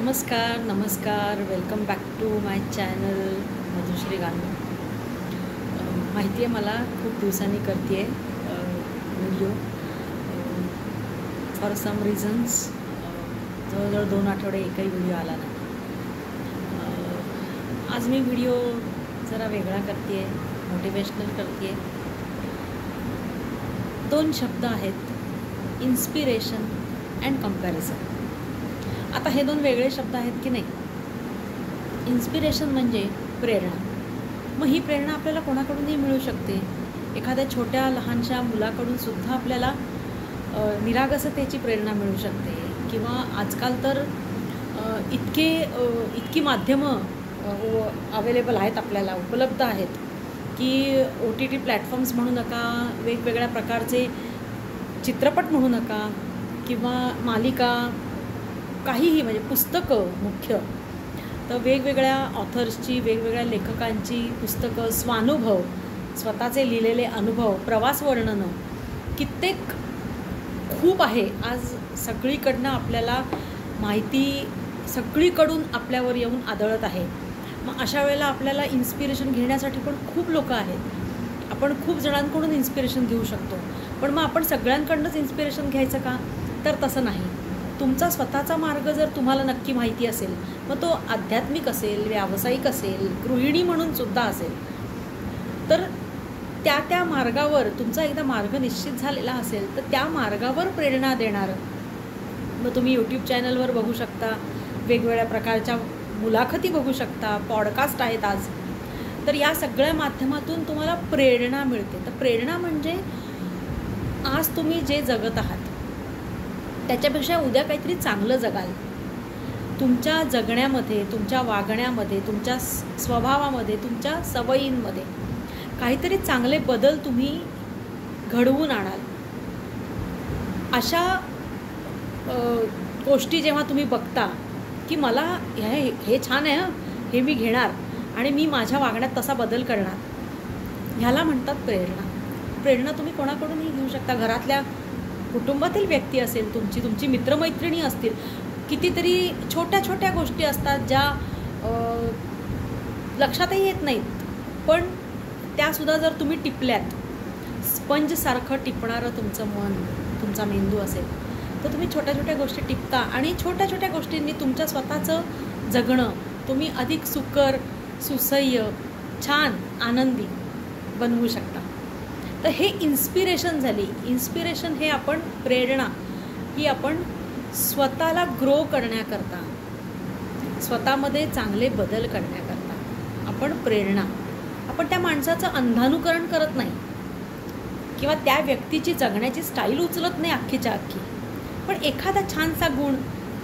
नमस्कार welcome back to my channel Madhushree Ganu. माहिती आहे मला खूप दिवसांनी करते आहे व्हिडिओ. फॉर सम रिझन्स जवळजवळ 2 आठवडे एकही व्हिडिओ आला नाही. आज मी व्हिडिओ जरा वेगळा करते आहे, मोटिवेशनल करते आहे. 2 शब्द आहेत, इन्स्पिरेशन अँड कंपॅरिझन. आता हे 2 वेगळे शब्द आहेत की नाही. इन्स्पिरेशन म्हणजे प्रेरणा. मग ही प्रेरणा आपल्याला कोणाकडूनही मिळू शकते. एखाद्या छोट्या लहानशा मुलाकडून सुद्धा आपल्याला निरागसतेची प्रेरणा मिळू शकते. किंवा आजकाल तर इतकी माध्यमं अवेलेबल आहेत, आपल्याला उपलब्ध आहेत की OTT प्लॅटफॉर्म्स म्हणू नका, वेगवेगळ्या प्रकारचे चित्रपट म्हणू नका किंवा मालिका, काहीही म्हणजे पुस्तकं मुख्य तर वेगवेगळ्या ऑथर्सची, वेगवेगळ्या लेखकांची पुस्तकं, स्वानुभव, स्वतःचे लिहिलेले अनुभव, प्रवास वर्णनं कित्येक खूप आहे. आज सगळीकडनं आपल्याला माहिती सगळीकडून आपल्यावर येऊन आदळत आहे. मग अशा वेळेला आपल्याला इन्स्पिरेशन घेण्यासाठी पण खूप लोक आहेत. आपण खूप जणांकडून इन्स्पिरेशन घेऊ शकतो. पण मग आपण सगळ्यांकडूनच इन्स्पिरेशन घ्यायचं का? तर तसं नाही. तुमचा स्वतःचा मार्ग जर तुम्हाला नक्की माहिती असेल, मग तो आध्यात्मिक असेल, व्यावसायिक असेल, गृहिणी म्हणून सुद्धा असेल, तर त्या मार्गावर तुमचा एकदा मार्ग निश्चित झालेला असेल तर त्या मार्गावर प्रेरणा देणारं मग तुम्ही यूट्यूब चॅनलवर बघू शकता, वेगवेगळ्या प्रकारच्या मुलाखती बघू शकता, पॉडकास्ट आहेत आज. तर या सगळ्या माध्यमातून तुम्हाला प्रेरणा मिळते. तर प्रेरणा म्हणजे आज तुम्ही जे जगत आहात त्याच्यापेक्षा उद्या काहीतरी चांगलं जगाल. तुमच्या जगण्यामध्ये, तुमच्या वागण्यामध्ये, तुमच्या स्वभावामध्ये, तुमच्या सवयींमध्ये काहीतरी चांगले बदल तुम्ही घडवून आणाल. अशा गोष्टी जेव्हा तुम्ही बघता की मला हे छान आहे, हे मी घेणार आणि मी माझ्या वागण्यात तसा बदल करणार, ह्याला म्हणतात प्रेरणा. प्रेरणा तुम्ही कोणाकडूनही घेऊ शकता. घरातल्या, कुटुंबातील व्यक्ती असेल, तुमची मित्रमैत्रिणी असतील. कितीतरी छोट्या छोट्या गोष्टी असतात ज्या लक्षातही येत नाहीत, पण त्यासुद्धा जर तुम्ही टिपल्यात, स्पंजसारखं टिपणारं तुमचं मन, तुमचा मेंदू असेल, तर तुम्ही छोट्या छोट्या गोष्टी टिपता आणि छोट्या छोट्या गोष्टींनी तुमच्या स्वतःचं जगणं तुम्ही अधिक सुकर, सुसह्य, छान, आनंदी बनवू शकता. तर हे इन्स्पिरेशन झाली. इन्स्पिरेशन हे आपण, प्रेरणा ही आपण स्वतःला ग्रो करण्याकरता, स्वतःमध्ये चांगले बदल करण्याकरता आपण प्रेरणा, आपण त्या माणसाचं अंधानुकरण करत नाही किंवा त्या व्यक्तीची जगण्याची स्टाईल उचलत नाही अख्खीच्या अख्खी. पण एखादा छानसा गुण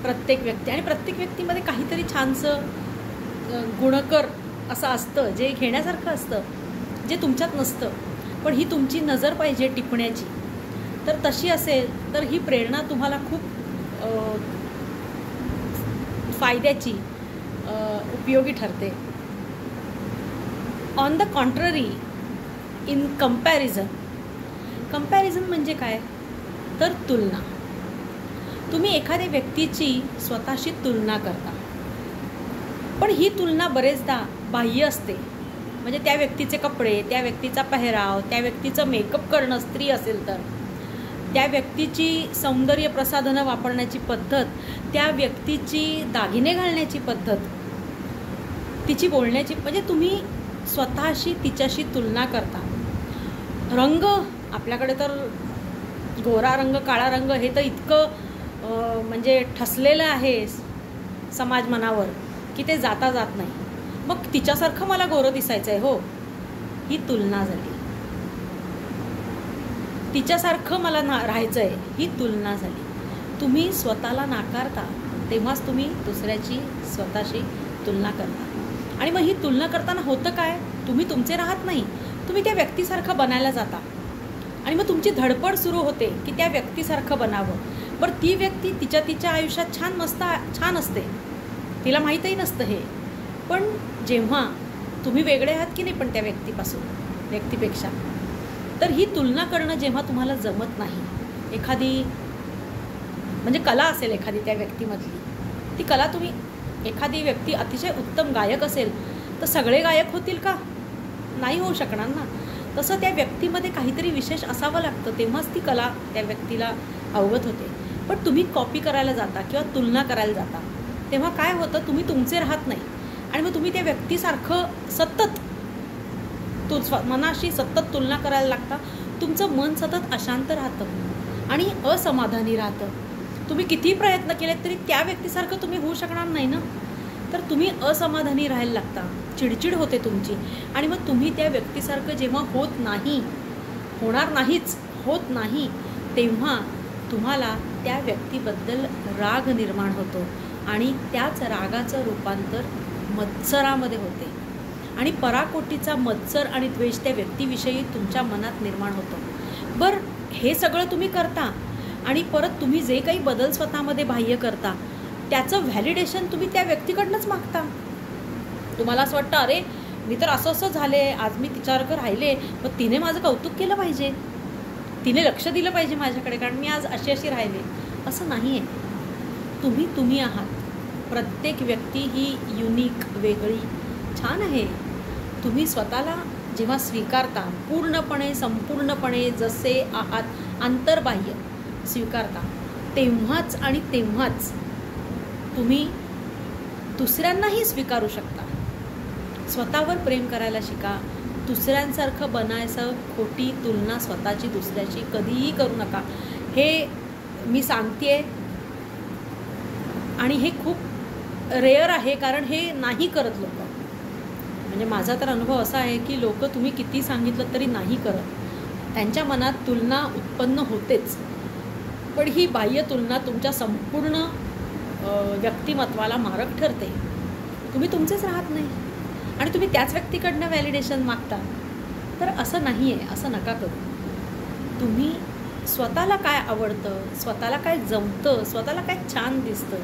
प्रत्येक व्यक्ती, आणि प्रत्येक व्यक्तीमध्ये काहीतरी छानसं गुणकर असं असतं जे घेण्यासारखं असतं, जे तुमच्यात नसतं. पण ही तुमची नजर पाहिजे टिपण्याची. तर तशी असेल तर ही प्रेरणा तुम्हाला खूप फायद्याची, उपयोगी ठरते. On the contrary, in comparison म्हणजे काय? तर तुलना. तुम्ही एखाद्या व्यक्तीची स्वतःशी तुलना करता, पण ही तुलना बरेचदा बाह्य असते. म्हणजे त्या व्यक्तीचे कपडे, त्या व्यक्तीचा पेहराव, त्या व्यक्तीचं मेकअप करणं, स्त्री असेल तर त्या व्यक्तीची सौंदर्य प्रसाधनं वापरण्याची पद्धत, त्या व्यक्तीची दागिने घालण्याची पद्धत, तिची बोलण्याची, म्हणजे तुम्ही स्वतःशी, तिच्याशी तुलना करता. रंग, आपल्याकडे तर गोरा रंग, काळा रंग हे तर इतकं म्हणजे ठसलेलं आहे समाज मनावर की ते जाता जात नाही. मग तिच्यासारखं मला गोरं दिसायचं आहे, हो, ही तुलना झाली. तिच्यासारखं मला राहायचं आहे, ही तुलना झाली. तुम्ही स्वतःला नाकारता तेव्हाच तुम्ही दुसऱ्याची, स्वतःशी तुलना करता. आणि मग ही तुलना करताना होतं काय? तुम्ही तुमचे राहत नाही, तुम्ही त्या व्यक्तीसारखं बनायला जाता. आणि मग तुमची धडपड सुरू होते की त्या व्यक्तीसारखं बनावं. बरं, ती व्यक्ती तिच्या आयुष्यात छान असते, तिला माहीतही नसतं हे. पण जेव्हा तुम्ही वेगळे आहात की नाही पण त्या व्यक्तीपेक्षा, तर ही तुलना करणं जेव्हा तुम्हाला जमत नाही, एखादी म्हणजे कला असेल एखादी त्या व्यक्तीमधली, ती कला तुम्ही एखादी व्यक्ती अतिशय उत्तम गायक असेल तर सगळे गायक होतील का? नाही होऊ शकणार ना. तसं त्या व्यक्तीमध्ये काहीतरी विशेष असावं लागतं, तेव्हाच ती कला त्या व्यक्तीला अवगत होते. पण तुम्ही कॉपी करायला जाता किंवा तुलना करायला जाता तेव्हा काय होतं, तुम्ही तुमचे राहत नाही आणि मग तुम्ही त्या व्यक्तीसारखं सतत मनाशी सतत तुलना करायला लागता. तुमचं मन सतत अशांत राहतं आणि असमाधानी राहतं. तुम्ही किती प्रयत्न केले तरी त्या व्यक्तीसारखं तुम्ही होऊ शकणार नाही ना. तर तुम्ही असमाधानी राहायला लागता, चिडचिड होते तुमची आणि मग तुम्ही त्या व्यक्तीसारखं जेव्हा होत नाही तेव्हा तुम्हाला त्या व्यक्तीबद्दल राग निर्माण होतो आणि त्याच रागाचं रूपांतर मत्सरामध्ये होते आणि पराकोटीचा मत्सर आणि द्वेष त्या व्यक्तीविषयी तुमच्या मनात निर्माण होतो. बरं, हे सगळं तुम्ही करता आणि परत तुम्ही जे काही बदल स्वतःमध्ये बाह्य करता त्याचं व्हॅलिडेशन तुम्ही त्या व्यक्तीकडनंच मागता. तुम्हाला असं वाटतं, अरे मी तर असं झाले, आज मी तिच्यासारखं राहिले, मग तिने माझं कौतुक केलं पाहिजे, तिने लक्ष दिलं पाहिजे माझ्याकडे, कारण मी आज अशी राहिले. असं नाही आहे. तुम्ही आहात. प्रत्येक व्यक्ती ही युनिक, वेगळी, छान आहे. तुम्ही स्वतःला जेव्हा स्वीकारता, पूर्णपणे संपूर्णपणे जसे आहात अंतर्बाह्य स्वीकारता, तेव्हाच तुम्ही दुसऱ्यांनाही स्वीकारू शकता. स्वतःवर प्रेम करायला शिका. दुसऱ्यांसारखं बनायचं, खोटी तुलना स्वतःची दुसऱ्याची कधीही करू नका. हे मी सांगते आणि हे खूप रेअर आहे, कारण हे नाही करत लोक. म्हणजे माझा तर अनुभव असा आहे की लोक तुम्ही किती सांगितलं तरी नाही करत. त्यांच्या मनात तुलना उत्पन्न होतेच, पण ही बाह्य तुलना तुमच्या संपूर्ण व्यक्तिमत्वाला मारक ठरते. तुम्ही तुमचेच राहत नाही आणि तुम्ही त्याच व्यक्तीकडनं व्हॅलिडेशन मागता. तर असं नाही आहे, असं नका करू. तुम्ही स्वतःला काय आवडतं, स्वतःला काय जमतं, स्वतःला काय छान दिसतं,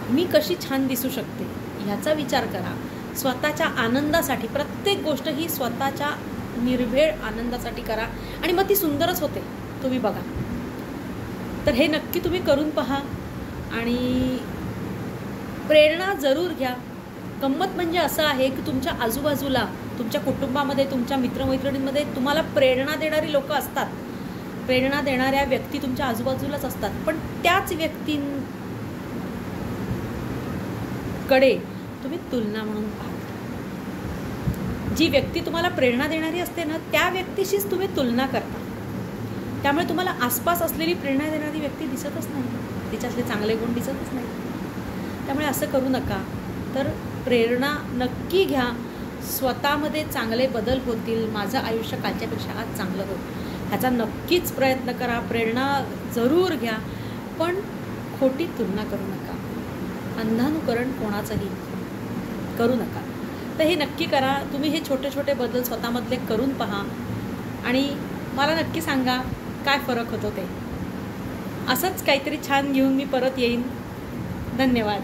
मी कशी छान दिसू शकते ह्याचा विचार करा. स्वतःच्या आनंदासाठी प्रत्येक गोष्ट ही स्वतःच्या निर्भेळ आनंदासाठी करा आणि मग ती सुंदरच होते. तुम्ही बघा. तर हे नक्की तुम्ही करून पहा आणि प्रेरणा जरूर घ्या. गंमत म्हणजे असं आहे की तुमच्या आजूबाजूला, तुमच्या कुटुंबामध्ये, तुमच्या मित्रमैत्रिणींमध्ये तुम्हाला प्रेरणा देणारी लोक असतात. प्रेरणा देणाऱ्या व्यक्ती तुमच्या आजूबाजूलाच असतात, पण त्याच व्यक्तींकडे तुम्ही तुलना म्हणून पाहता. जी व्यक्ती तुम्हाला प्रेरणा देणारी असते ना, त्या व्यक्तीशीच तुम्ही तुलना करता. त्यामुळे तुम्हाला आसपास असलेली प्रेरणा देणारी व्यक्ती दिसतच नाही, तिच्यातले चांगले गुण दिसतच नाही. त्यामुळे असं करू नका. तर प्रेरणा नक्की घ्या. स्वतःमध्ये चांगले बदल होतील. माझं आयुष्य कालच्यापेक्षा आज चांगलं होईल ह्याचा नक्कीच प्रयत्न करा. प्रेरणा जरूर घ्या, पण खोटी तुलना करू नका. अंधानुकरण कोणाचंही करू नका. तर हे नक्की करा. तुम्ही हे छोटे छोटे बदल स्वतःमधले करून पहा आणि मला नक्की सांगा काय फरक होतो ते. असंच काहीतरी छान घेऊन मी परत येईन. धन्यवाद.